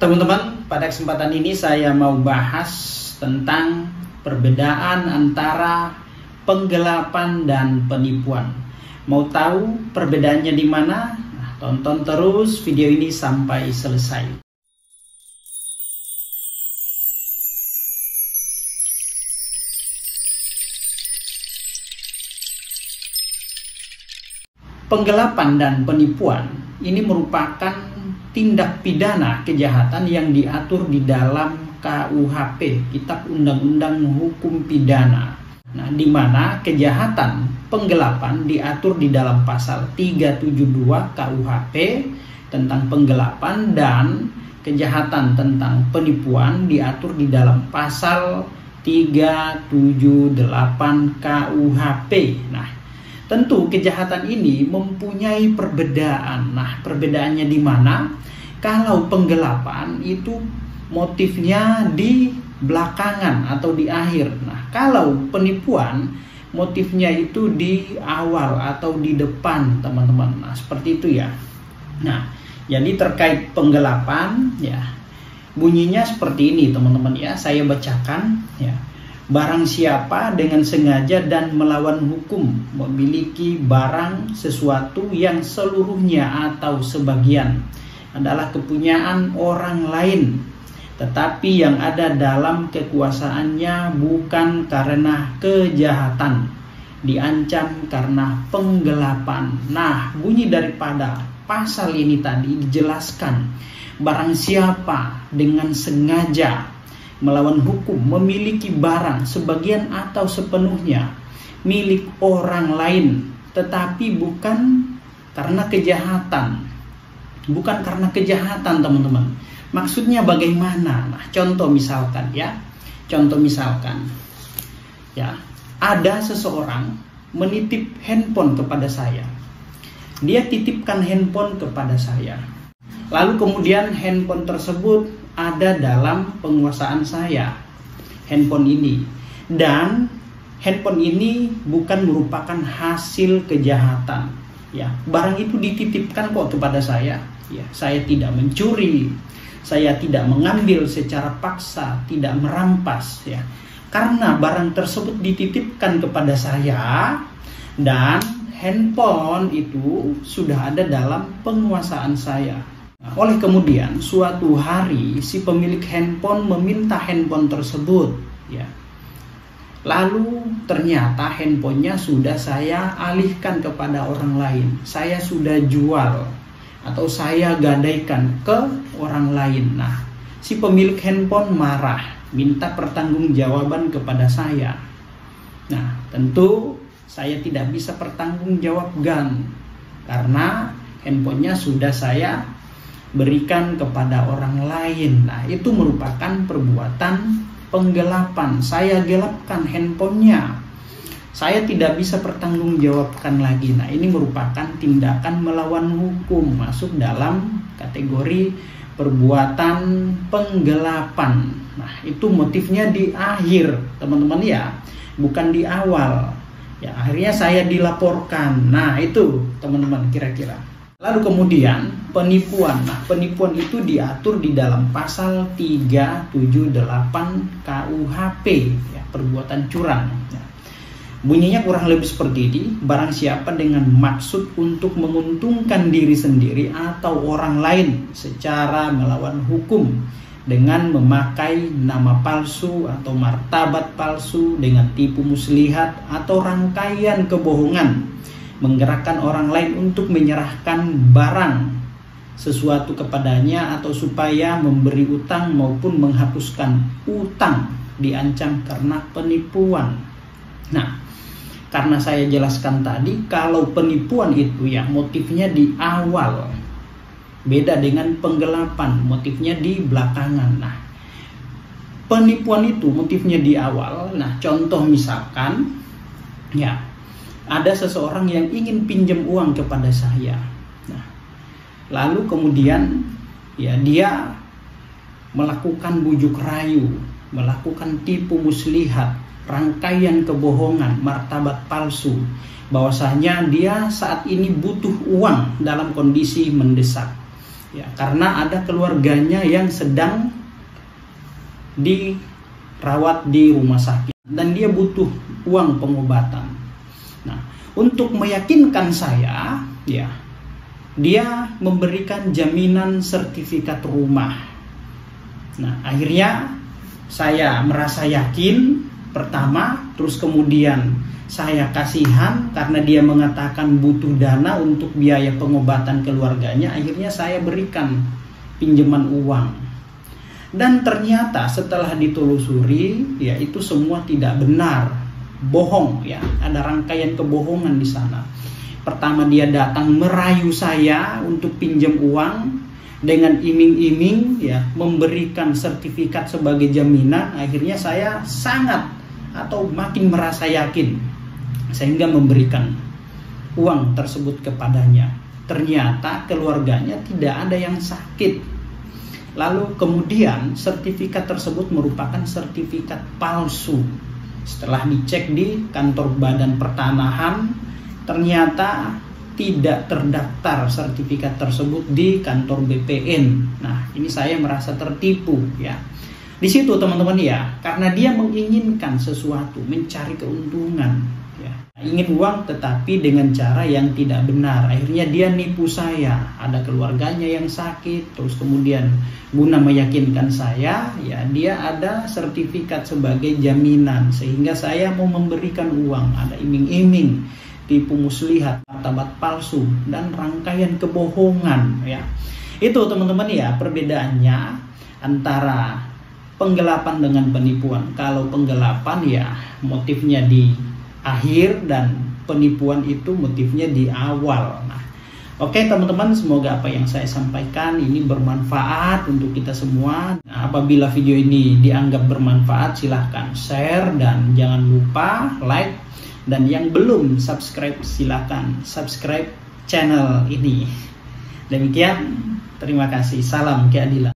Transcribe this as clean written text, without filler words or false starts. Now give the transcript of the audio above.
Teman-teman, pada kesempatan ini saya mau bahas tentang perbedaan antara penggelapan dan penipuan. Mau tahu perbedaannya di mana? Nah, tonton terus video ini sampai selesai. Penggelapan dan penipuan ini merupakan tindak pidana kejahatan yang diatur di dalam KUHP, Kitab Undang-Undang Hukum Pidana. Nah, di mana kejahatan penggelapan diatur di dalam pasal 372 KUHP tentang penggelapan, dan kejahatan tentang penipuan diatur di dalam pasal 378 KUHP. Nah, tentu kejahatan ini mempunyai perbedaan. Nah, perbedaannya di mana? Kalau penggelapan itu motifnya di belakangan atau di akhir. Nah, kalau penipuan motifnya itu di awal atau di depan, teman-teman. Nah, seperti itu ya. Nah, jadi terkait penggelapan ya, bunyinya seperti ini, teman-teman ya. Saya bacakan ya. Barang siapa dengan sengaja dan melawan hukum memiliki barang sesuatu yang seluruhnya atau sebagian adalah kepunyaan orang lain, tetapi yang ada dalam kekuasaannya bukan karena kejahatan, diancam karena penggelapan. Nah, bunyi daripada pasal ini tadi dijelaskan, barang siapa dengan sengaja melawan hukum memiliki barang sebagian atau sepenuhnya milik orang lain, tetapi bukan karena kejahatan. Bukan karena kejahatan, teman-teman. Maksudnya bagaimana? Nah, contoh misalkan ya. Contoh misalkan ya, ada seseorang menitip handphone kepada saya. Dia titipkan handphone kepada saya. Lalu kemudian handphone tersebut ada dalam penguasaan saya, handphone ini, dan handphone ini bukan merupakan hasil kejahatan ya. Barang itu dititipkan kok kepada saya ya. Saya tidak mencuri, saya tidak mengambil secara paksa, tidak merampas ya, karena barang tersebut dititipkan kepada saya dan handphone itu sudah ada dalam penguasaan saya. Oleh kemudian suatu hari si pemilik handphone meminta handphone tersebut ya. Lalu ternyata handphonenya sudah saya alihkan kepada orang lain. Saya sudah jual atau saya gadaikan ke orang lain. Nah, si pemilik handphone marah, minta pertanggungjawaban kepada saya. Nah, tentu saya tidak bisa pertanggungjawabkan karena handphonenya sudah saya berikan kepada orang lain. Nah, itu merupakan perbuatan penggelapan. Saya gelapkan handphonenya. Saya tidak bisa pertanggungjawabkan lagi. Nah, ini merupakan tindakan melawan hukum, masuk dalam kategori perbuatan penggelapan. Nah, itu motifnya di akhir, teman-teman ya, bukan di awal. Ya, akhirnya saya dilaporkan. Nah, itu teman-teman kira-kira. Lalu kemudian penipuan. Nah, penipuan itu diatur di dalam pasal 378 KUHP ya, perbuatan curang ya. Bunyinya kurang lebih seperti ini. Barang siapa dengan maksud untuk menguntungkan diri sendiri atau orang lain secara melawan hukum dengan memakai nama palsu atau martabat palsu, dengan tipu muslihat atau rangkaian kebohongan, menggerakkan orang lain untuk menyerahkan barang sesuatu kepadanya atau supaya memberi utang maupun menghapuskan utang, diancam karena penipuan. Nah, karena saya jelaskan tadi, kalau penipuan itu ya motifnya di awal, beda dengan penggelapan, motifnya di belakangan. Nah, penipuan itu motifnya di awal. Nah, contoh misalkan ya, ada seseorang yang ingin pinjam uang kepada saya. Nah, lalu kemudian ya dia melakukan bujuk rayu, melakukan tipu muslihat, rangkaian kebohongan, martabat palsu, bahwasanya dia saat ini butuh uang dalam kondisi mendesak. ya, karena ada keluarganya yang sedang dirawat di rumah sakit dan dia butuh uang pengobatan. Nah, untuk meyakinkan saya, ya, dia memberikan jaminan sertifikat rumah. Nah, akhirnya saya merasa yakin pertama, terus kemudian saya kasihan karena dia mengatakan butuh dana untuk biaya pengobatan keluarganya. Akhirnya saya berikan pinjaman uang. Dan ternyata setelah ditelusuri, ya, itu semua tidak benar, bohong, ya. Ada rangkaian kebohongan di sana. Pertama, dia datang merayu saya untuk pinjam uang dengan iming-iming, ya, memberikan sertifikat sebagai jaminan. Akhirnya saya sangat atau makin merasa yakin sehingga memberikan uang tersebut kepadanya. Ternyata keluarganya tidak ada yang sakit. Lalu kemudian sertifikat tersebut merupakan sertifikat palsu. Setelah dicek di kantor Badan Pertanahan, ternyata tidak terdaftar sertifikat tersebut di kantor BPN. Nah, ini saya merasa tertipu, ya. Di situ teman-teman, ya, karena dia menginginkan sesuatu, mencari keuntungan, ya. Ingin uang tetapi dengan cara yang tidak benar. Akhirnya dia nipu saya. Ada keluarganya yang sakit, terus kemudian guna meyakinkan saya, ya, dia ada sertifikat sebagai jaminan sehingga saya mau memberikan uang. Ada iming-iming, tipu muslihat, martabat palsu, dan rangkaian kebohongan, ya. Itu teman-teman, ya, perbedaannya antara penggelapan dengan penipuan. Kalau penggelapan, ya, motifnya di akhir dan penipuan itu motifnya di awal. Nah, oke teman-teman, semoga apa yang saya sampaikan ini bermanfaat untuk kita semua. Nah, apabila video ini dianggap bermanfaat, silahkan share dan jangan lupa like. Dan yang belum subscribe, silahkan subscribe channel ini. Demikian, terima kasih. Salam keadilan.